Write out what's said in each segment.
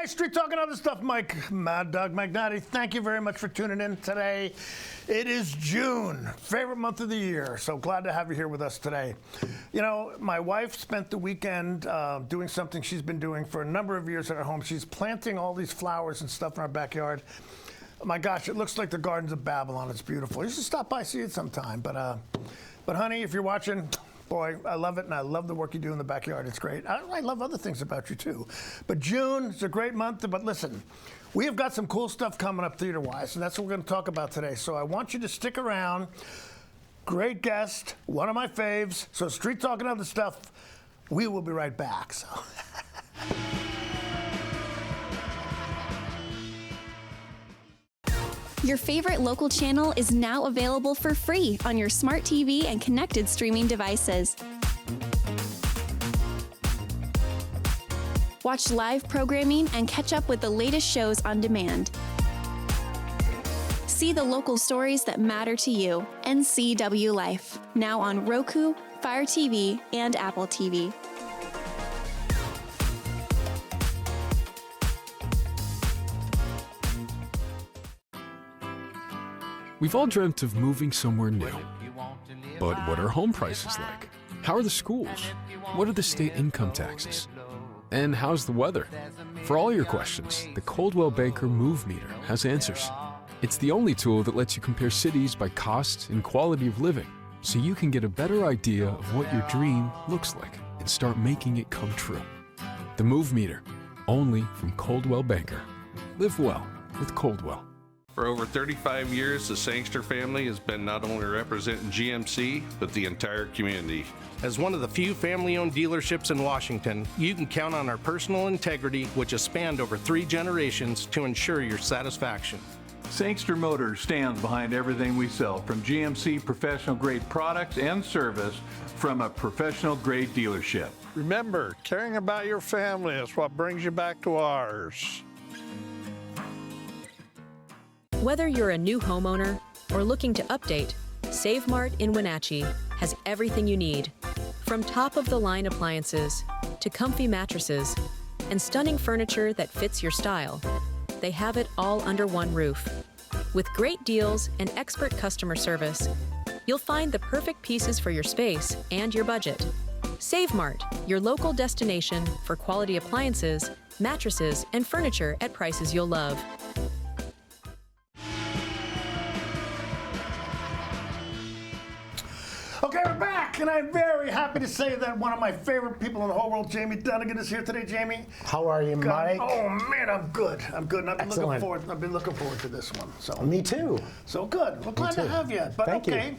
Street Talk and other stuff, Mad Dog Magnati. Thank you very much for tuning in today. It is June, favorite month of the year, so glad to have you here with us today. You know, my wife spent the weekend doing something she's been doing for a number of years at her home. She's planting all these flowers and stuff in our backyard. Oh my gosh, it looks like the Gardens of Babylon. It's beautiful. You should stop by, see it sometime. But honey, if you're watching, boy, I love it, and I love the work you do in the backyard. It's great. I love other things about you, too. But June is a great month. But listen, we have got some cool stuff coming up theater-wise, and that's what we're going to talk about today. So I want you to stick around. Great guest, one of my faves. So Street Talk and other stuff, we will be right back. So. Your favorite local channel is now available for free on your smart TV and connected streaming devices. Watch live programming and catch up with the latest shows on demand. See the local stories that matter to you. NCW Life, now on Roku, Fire TV, and Apple TV. We've all dreamt of moving somewhere new. But what are home prices like? How are the schools? What are the state income taxes? And how's the weather? For all your questions, the Coldwell Banker Move Meter has answers. It's the only tool that lets you compare cities by cost and quality of living, so you can get a better idea of what your dream looks like and start making it come true. The Move Meter, only from Coldwell Banker. Live well with Coldwell. For over 35 years, the Sangster family has been not only representing GMC, but the entire community. As one of the few family-owned dealerships in Washington, you can count on our personal integrity, which has spanned over 3 generations, to ensure your satisfaction. Sangster Motors stands behind everything we sell, from GMC professional-grade products and service from a professional-grade dealership. Remember, caring about your family is what brings you back to ours. Whether you're a new homeowner or looking to update, Save Mart in Wenatchee has everything you need. From top-of-the-line appliances to comfy mattresses and stunning furniture that fits your style, they have it all under one roof. With great deals and expert customer service, you'll find the perfect pieces for your space and your budget. Save Mart, your local destination for quality appliances, mattresses, and furniture at prices you'll love. Okay, we're back, and I'm very happy to say that one of my favorite people in the whole world, Jaime Donegan, is here today. Jaime, how are you, Mike? Oh man, I'm good. I'm good, and I've been looking forward to this one. So me too. So good. We're glad to have you. But Thank you.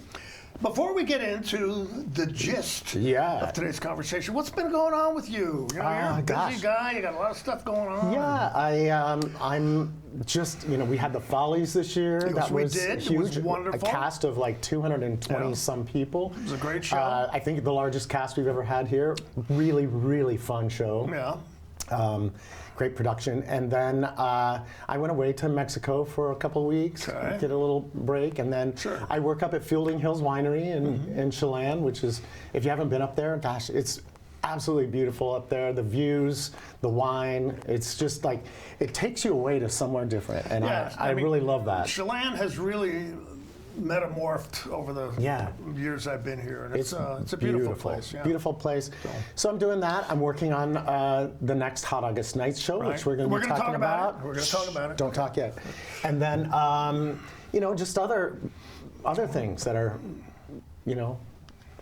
Before we get into the gist of today's conversation, what's been going on with you? You're a busy guy. You got a lot of stuff going on. Yeah, I'm just, we had the Follies this year. That was huge. It was wonderful. A cast of like 220 some people. It was a great show. I think the largest cast we've ever had here. Really, really fun show. Yeah. Great production. And then I went away to Mexico for a couple of weeks, get a little break, and then I work up at Fielding Hills Winery in Chelan, which is, if you haven't been up there, gosh, it's absolutely beautiful up there. The views, the wine, it's just like, it takes you away to somewhere different. And I really love that. Chelan has really metamorphed over the years I've been here, and it's a beautiful place. Yeah. Beautiful place. So I'm doing that. I'm working on the next Hot August Nights show, which we're going to be talking about. We're going to talk about it. Don't talk yet. And then just other things that are,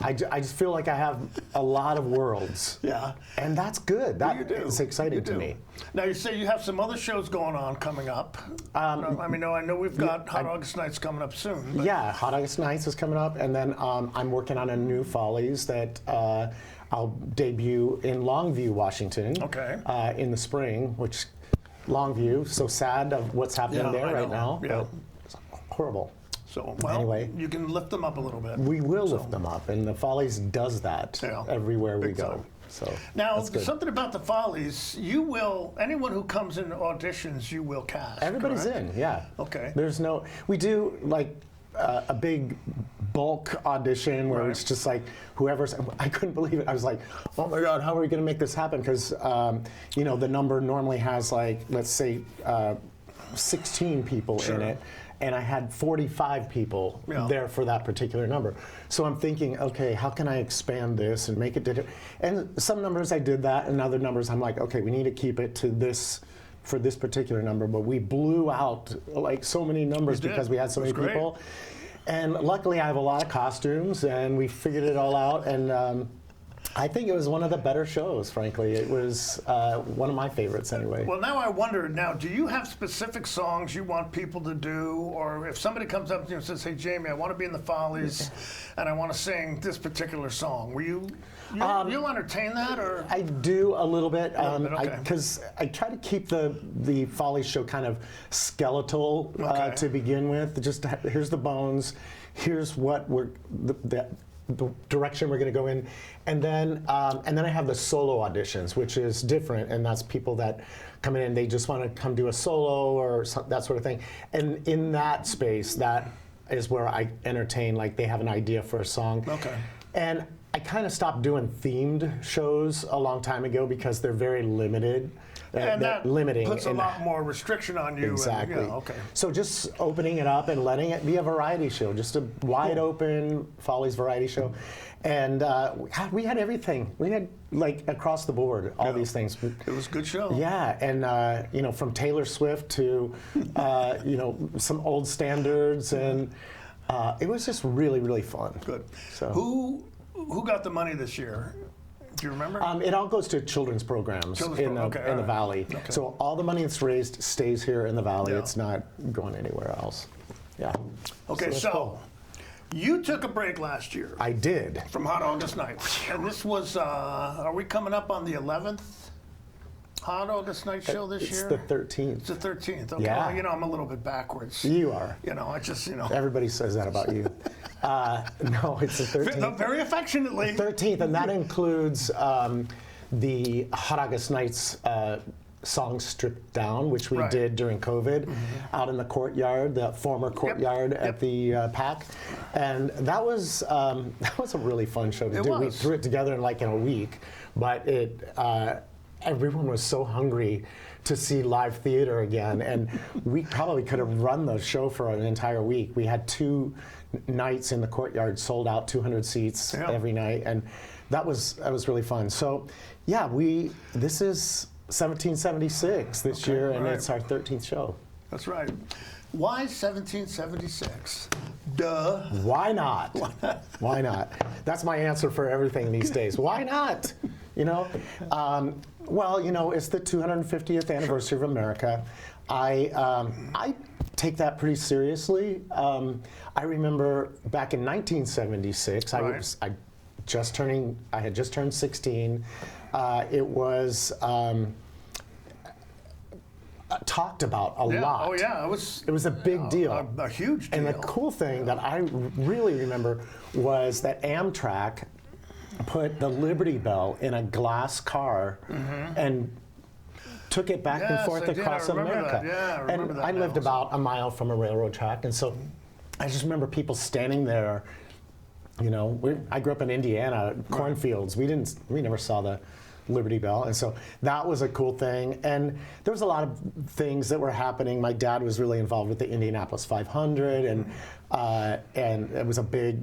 I just feel like I have a lot of worlds. Yeah. And that's good. It's exciting to me. Now, you say you have some other shows going on coming up. I know we've got Hot August Nights coming up soon. But. Yeah, Hot August Nights is coming up. And then I'm working on a new Follies that I'll debut in Longview, Washington in the spring, which Longview, so sad of what's happening there right now. Yeah. But it's horrible. So, anyway, you can lift them up a little bit. We will lift them up, and the Follies does that everywhere we go. So Now, that's good. something about the Follies, anyone who comes in auditions, you will cast. Everybody's correct? in, yeah. Okay. We do like a big bulk audition where it's just like whoever's, I couldn't believe it. I was like, oh my God, how are we going to make this happen? Because, you know, the number normally has like, let's say, 16 people in it. And I had 45 people there for that particular number. So I'm thinking, okay, how can I expand this and make it different? And some numbers I did that, and other numbers I'm like, okay, we need to keep it to this for this particular number. But we blew out like so many numbers because we had so many people. And luckily I have a lot of costumes, and we figured it all out. And I think it was one of the better shows, frankly. It was one of my favorites anyway. Well, now I wonder, do you have specific songs you want people to do? Or if somebody comes up to you and says, hey, Jamie, I want to be in the Follies, and I want to sing this particular song, you'll entertain that? Or I do a little bit, okay. because I try to keep the Follies show kind of skeletal to begin with. Just here's the bones, here's what the direction we're going to go in, and then I have the solo auditions, which is different, and that's people that come in and they just want to come do a solo or that sort of thing. And in that space, that is where I entertain, like they have an idea for a song. Okay. And I kind of stopped doing themed shows a long time ago because they're very limited. And that limiting puts a lot more restriction on you. Exactly. And, okay. So just opening it up and letting it be a variety show, just a wide open Follies variety show. And we had everything. We had like across the board, all these things. It was a good show. Yeah, and you know, from Taylor Swift to you know, some old standards, and it was just really, really fun. Good. So who got the money this year? Do you remember? It all goes to children's programs in the Valley. Okay. So all the money that's raised stays here in the Valley. It's not going anywhere else. Yeah. Okay, so cool. You took a break last year. I did. From Hot August Nights. And this was, are we coming up on the 11th Hot August Night show this year? It's the 13th. It's the 13th. Okay. Yeah. Well, you know, I'm a little bit backwards. You are. You know, I just, you know. Everybody says that about you. No, it's the 13th. Very affectionately. 13th, and that includes the Hot August Nights song Stripped Down, which we did during COVID out in the courtyard, the former courtyard at the PAC. And that was a really fun show to do. We threw it together in a week, but everyone was so hungry to see live theater again, and we probably could have run the show for an entire week. We had 2 nights in the courtyard, sold out 200 seats every night, and that was really fun. So yeah, this is 1776 this year, and it's our 13th show. That's right. Why 1776? Duh. Why not? Why not? That's my answer for everything these days. Why not? You know? Well, you know, it's the 250th anniversary of America. I take that pretty seriously. I remember back in 1976, I had just turned 16. It was talked about a lot. Oh yeah, it was a big deal. A huge deal. And the cool thing that I really remember was that Amtrak put the Liberty Bell in a glass car and took it back and forth across America. Yeah, I remember that. I lived about a mile from a railroad track, and so I just remember people standing there. You know, I grew up in Indiana, cornfields. We never saw the Liberty Bell, and so that was a cool thing. And there was a lot of things that were happening. My dad was really involved with the Indianapolis 500, and it was a big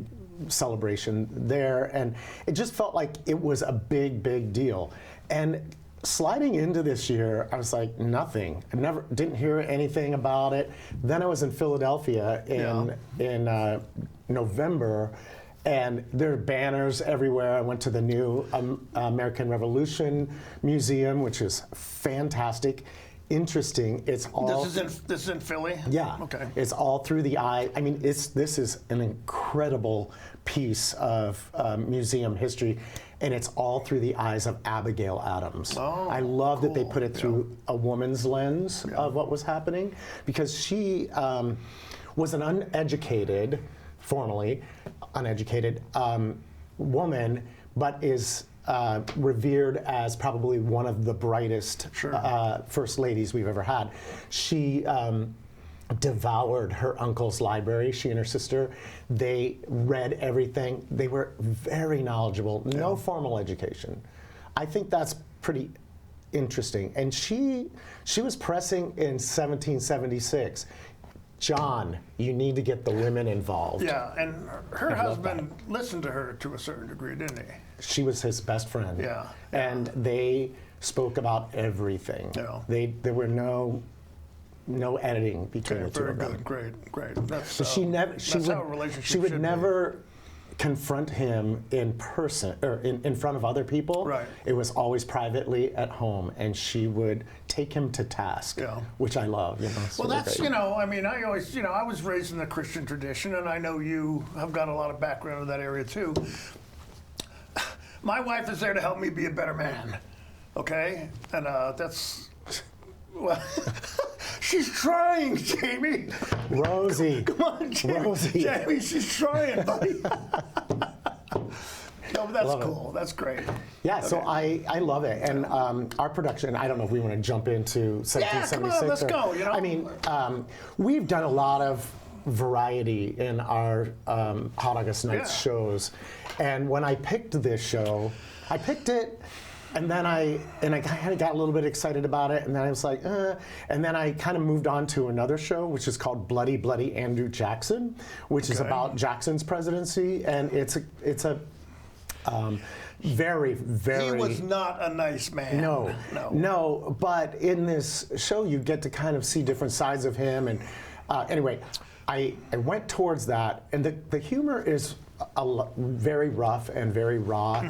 celebration there, and it just felt like it was a big deal. And sliding into this year, I was like, nothing. I didn't hear anything about it. Then I was in Philadelphia in November, and there are banners everywhere. I went to the new American Revolution Museum, which is fantastic, interesting. It's all. This is in Philly. Yeah. Okay. It's all through the eye. I mean, this is an incredible piece of museum history, and it's all through the eyes of Abigail Adams. Oh, I love that they put it through Yeah. a woman's lens of what was happening, because she was an uneducated, formerly uneducated woman, but is revered as probably one of the brightest first ladies we've ever had. She devoured her uncle's library, she and her sister. They read everything. They were very knowledgeable, no formal education. I think that's pretty interesting. And she was pressing in 1776, John, you need to get the women involved. Yeah, and her husband listened to her to a certain degree, didn't he? She was his best friend. Yeah. And they spoke about everything. Yeah. There were no editing between the two Very of them. good, great. That's, So she how a relationship she would should never confront him in person or in front of other people. Right. It was always privately at home, and she would take him to task, which I love. Well, that's, great. I mean, I always, I was raised in the Christian tradition, and I know you have got a lot of background in that area too. My wife is there to help me be a better man, okay? And that's, well, she's trying, Jamie. Rosie. Come on, Jamie. Rosie. Jamie, she's trying, buddy. No, but that's cool. That's great. Yeah, so I love it. And our production, I don't know if we want to jump into 1776. Yeah, come on, let's go. I mean, we've done a lot of variety in our Hot August Nights shows. And when I picked this show, I picked it, and then I kind of got a little bit excited about it, and then I was like, and then I kind of moved on to another show, which is called Bloody Bloody Andrew Jackson, which is about Jackson's presidency, and it's a very, very... He was not a nice man. No, but in this show, you get to kind of see different sides of him, and anyway, I went towards that, and the humor is very rough and very raw,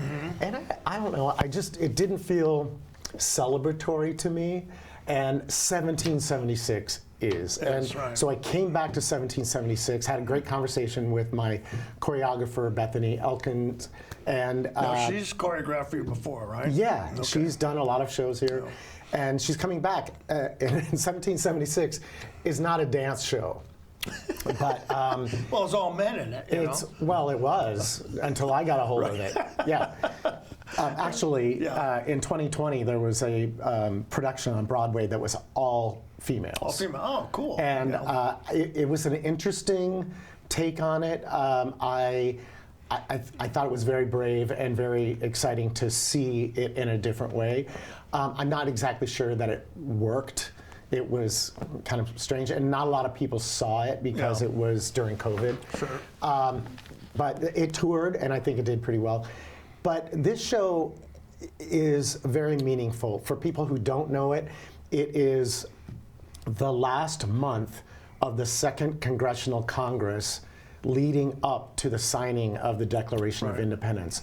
and I don't know, it didn't feel celebratory to me, and 1776 is. That's and right. So I came back to 1776, had a great conversation with my choreographer, Bethany Elkins, and she's choreographed for you before, right? Yeah, she's done a lot of shows here, and she's coming back. In 1776 is not a dance show. But well, it's all men in it. Well, it was until I got a hold of it. Yeah. Actually, in 2020, there was a production on Broadway that was all females. All female. Oh, cool. And it was an interesting take on it. I thought it was very brave and very exciting to see it in a different way. I'm not exactly sure that it worked. It was kind of strange, and not a lot of people saw it because it was during COVID. Sure. But it toured, and I think it did pretty well. But this show is very meaningful. For people who don't know it, it is the last month of the Second Congressional Congress leading up to the signing of the Declaration of Independence.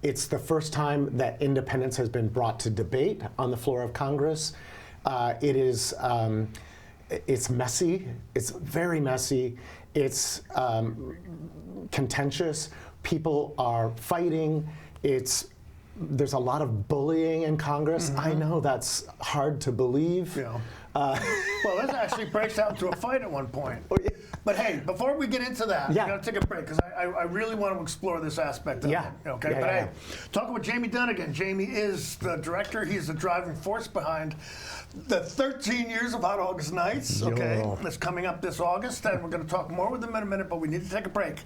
It's the first time that independence has been brought to debate on the floor of Congress. It's messy. It's very messy. It's contentious. People are fighting. There's a lot of bullying in Congress. I know that's hard to believe. Yeah. Well, this actually breaks out into a fight at one point. But hey, before we get into that, we're going to take a break because I really want to explore this aspect of it. Okay, hey, talking with Jaime Donegan. Jaime is the director. He's the driving force behind the 13 years of Hot August Nights. Okay, that's coming up this August, and we're going to talk more with him in a minute. But we need to take a break.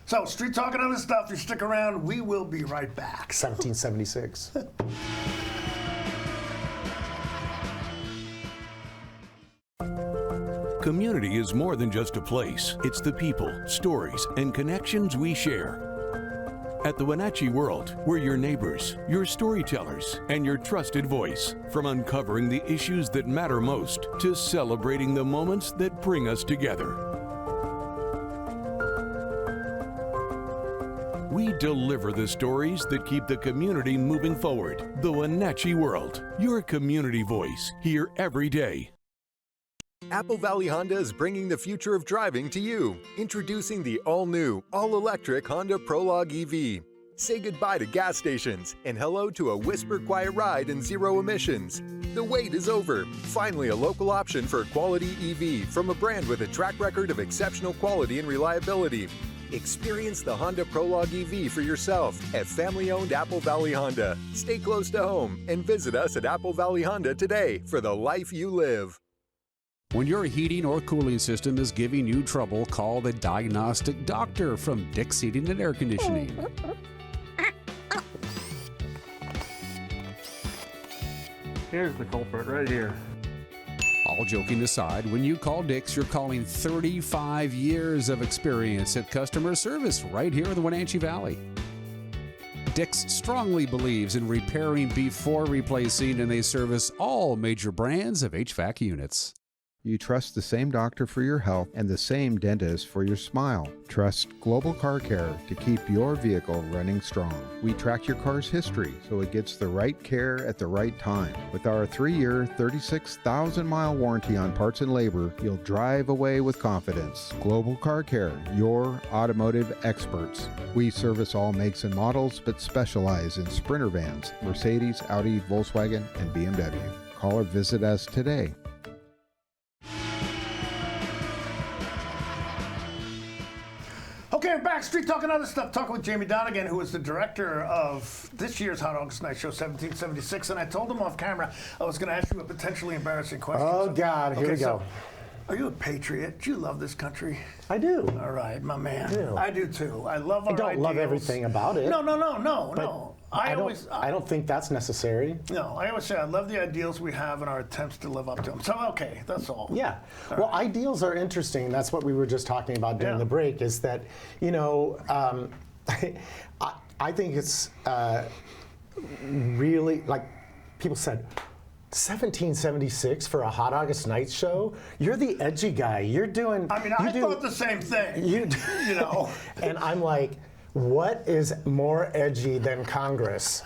So, Street Talk and other stuff. You stick around. We will be right back. 1776. Community is more than just a place. It's the people, stories, and connections we share. At the Wenatchee World, we're your neighbors, your storytellers, and your trusted voice. From uncovering the issues that matter most to celebrating the moments that bring us together. We deliver the stories that keep the community moving forward. The Wenatchee World, your community voice, here every day. Apple Valley Honda is bringing the future of driving to you. Introducing the all-new, all-electric Honda Prologue EV. Say goodbye to gas stations and hello to a whisper-quiet ride and zero emissions. The wait is over. Finally, a local option for a quality EV from a brand with a track record of exceptional quality and reliability. Experience the Honda Prologue EV for yourself at family-owned Apple Valley Honda. Stay close to home and visit us at Apple Valley Honda today for the life you live. When your heating or cooling system is giving you trouble, call the diagnostic doctor from Dick's Heating and Air Conditioning. Here's the culprit right here. All joking aside, when you call Dick's, you're calling 35 years of experience at customer service right here in the Wenatchee Valley. Dick's strongly believes in repairing before replacing, and they service all major brands of HVAC units. You trust the same doctor for your health and the same dentist for your smile. Trust Global Car Care to keep your vehicle running strong. We track your car's history so it gets the right care at the right time. With our 3-year, 36,000-mile warranty on parts and labor, you'll drive away with confidence. Global Car Care, your automotive experts. We service all makes and models, but specialize in Sprinter vans, Mercedes, Audi, Volkswagen, and BMW. Call or visit us today. Okay, we're back. Street Talking Other Stuff. Talking with Jaime Donegan, who is the director of this year's Hot August Night Show 1776. And I told him off camera I was going to ask you a potentially embarrassing question. Oh, God. Here we go. Are you a patriot? Do you love this country? I do. All right, my man. I do too. I love our I don't ideals. love everything about it. No. I don't think that's necessary. No, I always say I love the ideals we have and our attempts to live up to them. So, okay, that's all. Yeah. All well, right. Ideals are interesting. That's what we were just talking about during the break, is that, I think it's really, like people said, 1776 for a Hot August Night show? You're the edgy guy. You're doing... I mean, I thought the same thing. You know. And I'm like, what is more edgy than Congress?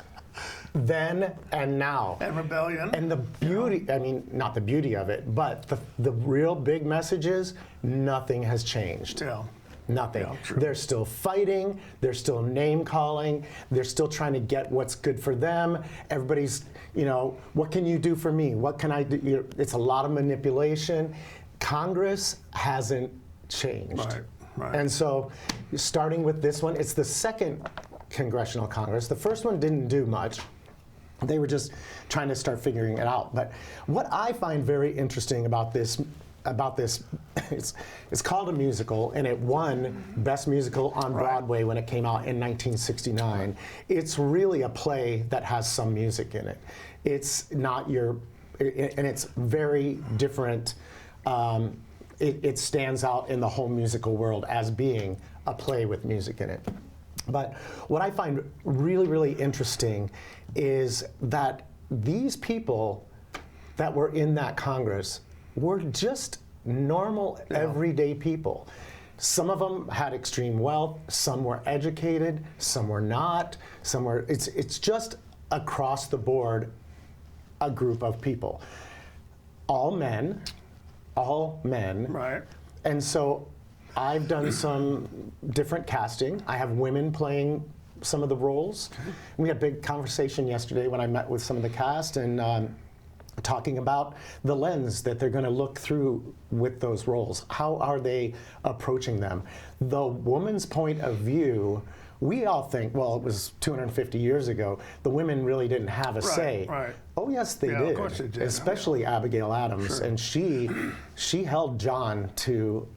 Then and now. And rebellion. And the beauty, I mean, not the beauty of it, but the real big message is nothing has changed. Yeah. Nothing. Yeah, they're still fighting. They're still name calling. They're still trying to get what's good for them. Everybody's, what can you do for me? What can I do? It's a lot of manipulation. Congress hasn't changed. Right. And so, starting with this one, it's the second congressional Congress. The first one didn't do much. They were just trying to start figuring it out. But what I find very interesting about this, it's called a musical, and it won Best Musical on Broadway when it came out in 1969. It's really a play that has some music in it. It's not and it's very different. It stands out in the whole musical world as being a play with music in it. But what I find really, really interesting is that these people that were in that Congress were just normal, everyday people. Some of them had extreme wealth, some were educated, some were not, it's just across the board a group of people. All men. Right. And so I've done some different casting. I have women playing some of the roles. We had a big conversation yesterday when I met with some of the cast, and talking about the lens that they're going to look through with those roles. How are they approaching them? The woman's point of view, we all think, well, it was 250 years ago, the women really didn't have a say. Right. Oh, yes, they did. Of course they did. Especially Abigail Adams. Sure. And she held John to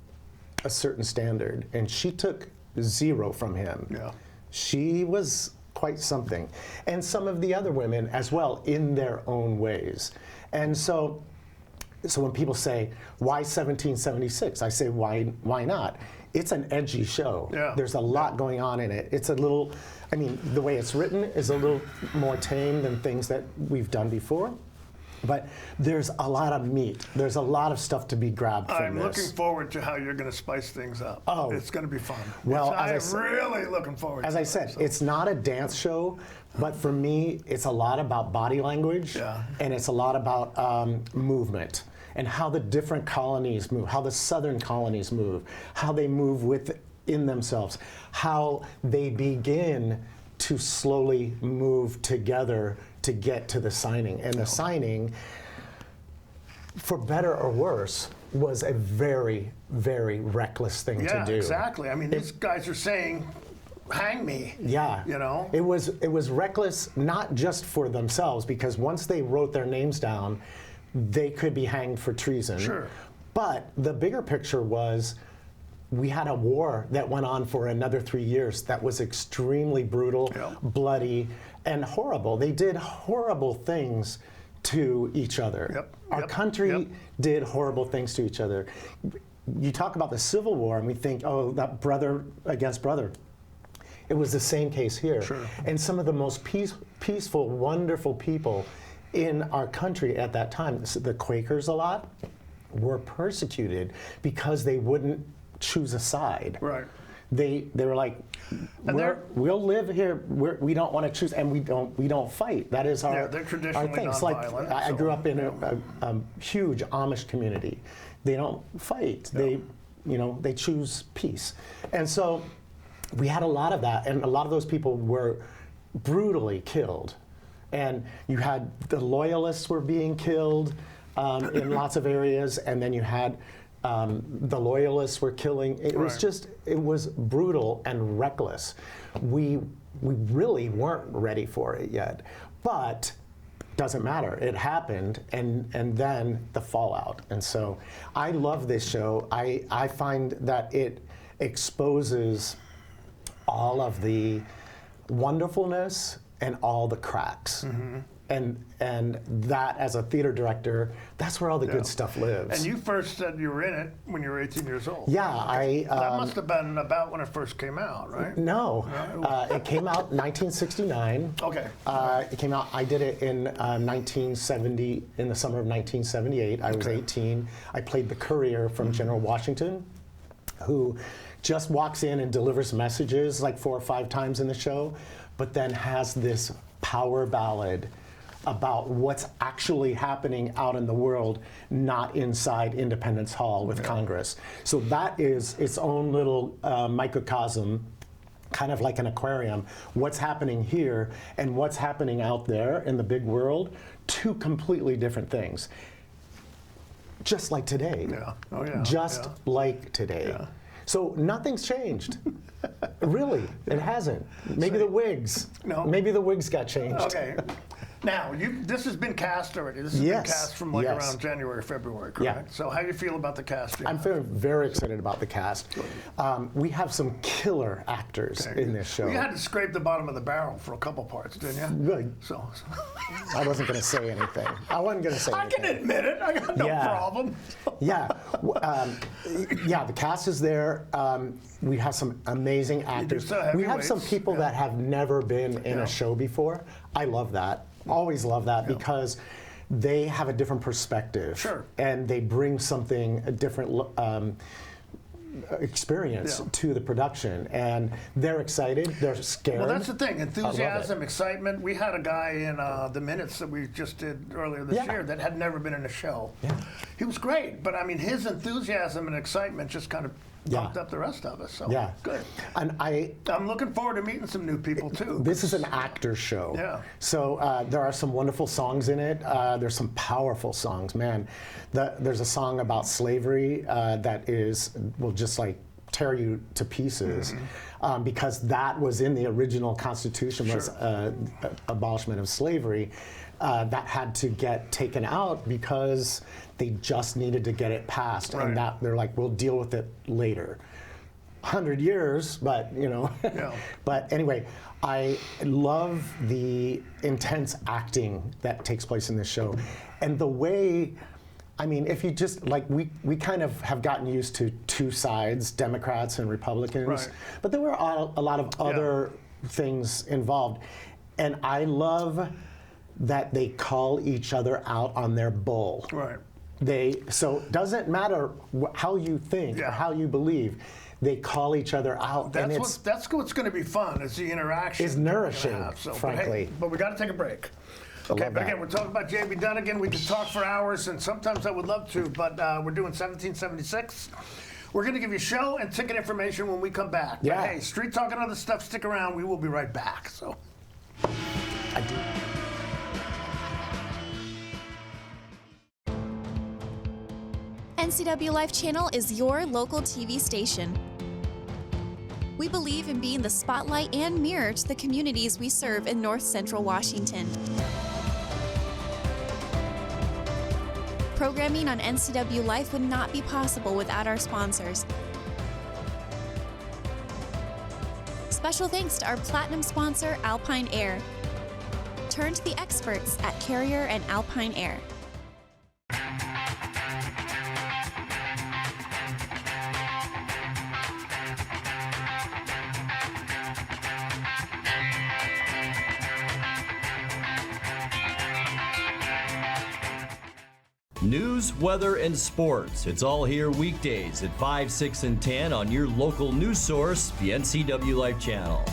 a certain standard, and she took 0 from him. Yeah. She was quite something. And some of the other women as well, in their own ways. And so when people say, why 1776? I say, why not? It's an edgy show. Yeah. There's a lot going on in it. It's a little, the way it's written is a little more tame than things that we've done before. But there's a lot of meat. There's a lot of stuff to be grabbed from this. I'm looking forward to how you're going to spice things up. Oh. It's going to be fun. Well, I'm really looking forward to it. As I said, it's not a dance show, but for me, it's a lot about body language, and it's a lot about movement, and how the different colonies move, how the southern colonies move, how they move within themselves, how they begin to slowly move together to get to the signing. And the signing, for better or worse, was a very, very reckless thing to do. Yeah, exactly. I mean, these guys are saying, hang me. Yeah. You know? It was reckless not just for themselves, because once they wrote their names down, they could be hanged for treason. Sure. But the bigger picture was we had a war that went on for another 3 years that was extremely brutal, bloody, and horrible. They did horrible things to each other. Our country did horrible things to each other. You talk about the Civil War and we think, oh, that brother against brother. It was the same case here. Sure. And some of the most peaceful, wonderful people in our country at that time, the Quakers a lot, were persecuted because they wouldn't choose a side. Right. They were like, we'll live here. We don't want to choose, and we don't fight. That is our they're traditionally our things. nonviolent, Like I grew up in a huge Amish community. They don't fight. They choose peace, and so we had a lot of that, and a lot of those people were brutally killed, and you had the loyalists were being killed in lots of areas, and then you had. The loyalists were killing. It was brutal and reckless. We really weren't ready for it yet, but doesn't matter. It happened, and then the fallout. And so I love this show. I find that it exposes all of the wonderfulness and all the cracks. Mm-hmm. And that, as a theater director, that's where all the good stuff lives. And you first said you were in it when you were 18 years old. Yeah, that must have been about when it first came out, right? No, it came out in 1969. Okay. It came out. I did it in 1970, in the summer of 1978. I was 18. I played the courier from General Washington, who just walks in and delivers messages like 4 or 5 times in the show, but then has this power ballad about what's actually happening out in the world, not inside Independence Hall with Congress. So that is its own little microcosm, kind of like an aquarium. What's happening here and what's happening out there in the big world, 2 completely different things. Just like today. Yeah. Oh, yeah. Just like today. Yeah. So nothing's changed. Really, it hasn't. Maybe the wigs. No. Maybe the wigs got changed. Okay. Now, this has been cast already. This has been cast from around January, February, correct? Yeah. So how do you feel about the cast? I'm feeling very excited about the cast. We have some killer actors in this show. Well, you had to scrape the bottom of the barrel for a couple parts, didn't you? Good. So. I wasn't going to say anything. I wasn't going to say anything. I can admit it. I got no problem. Yeah. The cast is there. We have some amazing actors. We have some people that have never been in a show before. I love that. Always love that because they have a different perspective. Sure. And they bring something, a different experience to the production. And they're excited, they're scared. Well, that's the thing, enthusiasm, excitement. We had a guy in the Minutes that we just did earlier this year that had never been in a show. Yeah. He was great, but I mean, his enthusiasm and excitement just kind of bumped up the rest of us. So good. And I'm looking forward to meeting some new people too. This is an actor show. Yeah. So there are some wonderful songs in it. There's some powerful songs, man. There's a song about slavery that will just like tear you to pieces, because that was in the original Constitution, was abolishment of slavery. That had to get taken out because they just needed to get it passed, and that they're like, we'll deal with it later. 100 years, but But anyway, I love the intense acting that takes place in this show, and the way. I mean, if you just, like, we kind of have gotten used to 2 sides, Democrats and Republicans, but there were a lot of other things involved. And I love that they call each other out on their bull. Right. So it doesn't matter how you think or how you believe, they call each other out. That's what's going to be fun, is the interaction. It's nourishing, frankly. But we got to take a break. Okay, but again, we're talking about Jaime Donegan. We could talk for hours, and sometimes I would love to, but we're doing 1776. We're going to give you show and ticket information when we come back. Yeah. But hey, Street Talk and other stuff, stick around. We will be right back. So. I do. NCW Life Channel is your local TV station. We believe in being the spotlight and mirror to the communities we serve in North Central Washington. Programming on NCW Life would not be possible without our sponsors. Special thanks to our platinum sponsor, Alpine Air. Turn to the experts at Carrier and Alpine Air. News, weather, and sports. It's all here weekdays at 5, 6, and 10 on your local news source, the NCW Life Channel.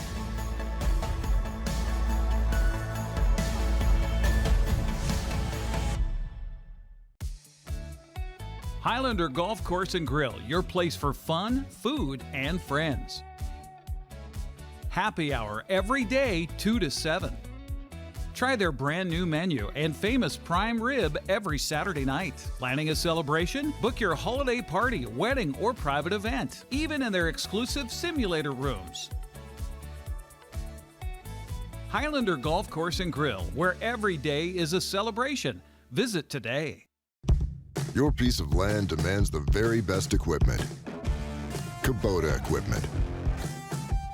Highlander Golf Course and Grill, your place for fun, food, and friends. Happy hour every day, 2 to 7. Try their brand new menu and famous prime rib every Saturday night. Planning a celebration? Book your holiday party, wedding, or private event, even in their exclusive simulator rooms. Highlander Golf Course and Grill, where every day is a celebration. Visit today. Your piece of land demands the very best equipment. Kubota equipment.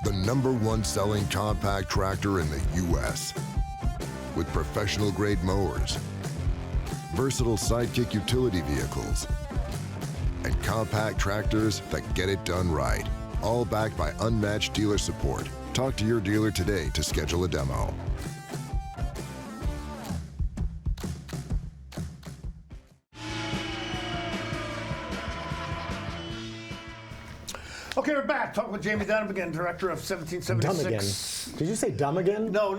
The #1 selling compact tractor in the U.S. with professional-grade mowers, versatile sidekick utility vehicles, and compact tractors that get it done right. All backed by unmatched dealer support. Talk to your dealer today to schedule a demo. Okay, we're back. Talking with Jaime Donegan, director of 1776. Did you say Donegan? No,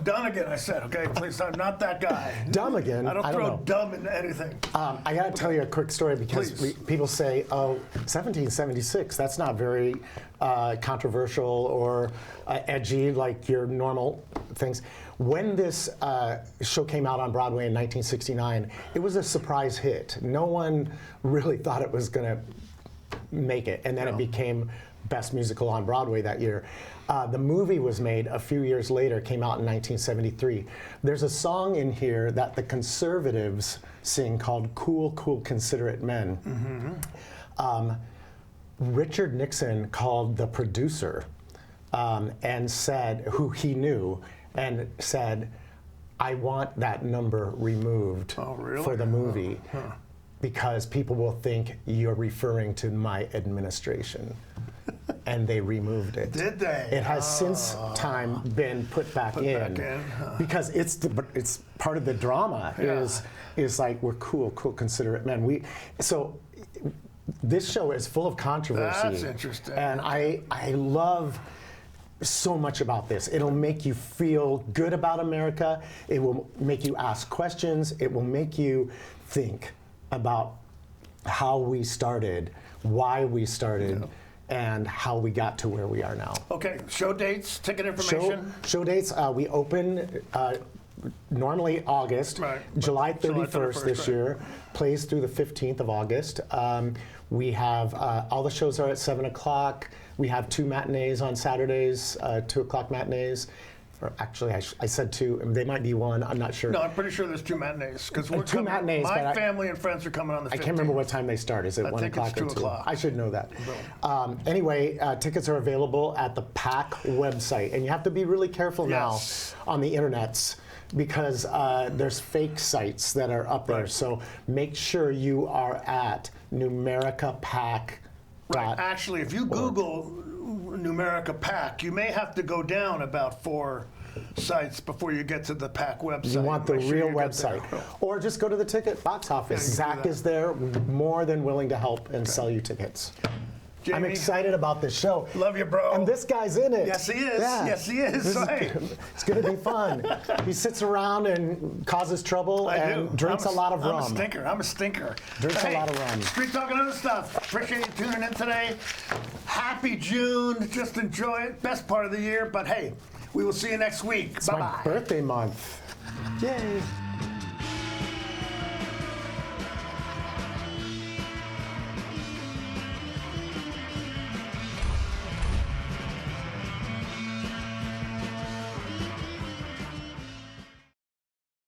Donegan, I said. Okay, please, I'm not that guy. Donegan? I don't throw dumb into anything. I got to tell you a quick story because people say, oh, 1776, that's not very controversial or edgy like your normal things. When this show came out on Broadway in 1969, it was a surprise hit. No one really thought it was going to make it, and then it became Best Musical on Broadway that year. The movie was made a few years later, came out in 1973. There's a song in here that the conservatives sing called Cool, Cool, Considerate Men. Mm-hmm. Richard Nixon called the producer and said, who he knew, and said, I want that number removed for the movie. Because people will think you're referring to my administration. And they removed it. Did they? It has since time been put back in. Because it's part of the drama is like, we're cool, considerate men. So this show is full of controversy. That's interesting. And I love so much about this. It'll make you feel good about America. It will make you ask questions. It will make you think about how we started, why we started, and how we got to where we are now. Okay, show dates, ticket information. Show dates, we open normally August, July 31st this year, plays through the 15th of August. We have, all the shows are at 7 o'clock. We have 2 matinees on Saturdays, 2 o'clock matinees. Or actually, I said 2. They might be 1. I'm not sure. No, I'm pretty sure there's 2 matinees because we're 2 matinees. My family and friends are coming on the 15th. I can't remember what time they start. Is it 1 o'clock or 2? 2 o'clock. I should know that. Anyway, tickets are available at the PAC website, and you have to be really careful now on the internets because there's fake sites that are up there. So make sure you are at Numerica PAC. Right. Actually, if you Google Numerica PAC, you may have to go down about 4 sites before you get to the PAC website. You want the real website. Or just go to the ticket box office. Zach is there, more than willing to help and sell you tickets. Jaime, I'm excited about this show. Love you, bro. And this guy's in it. Yes, he is. Yeah. Yes, he is. It's going to be fun. He sits around and causes trouble and drinks a lot of rum. I'm a stinker. I'm a stinker. Drinks a lot of rum. Street Talk and other stuff. Appreciate you tuning in today. Happy June. Just enjoy it. Best part of the year. But hey, we will see you next week. It's Bye-bye. my birthday month. Yay.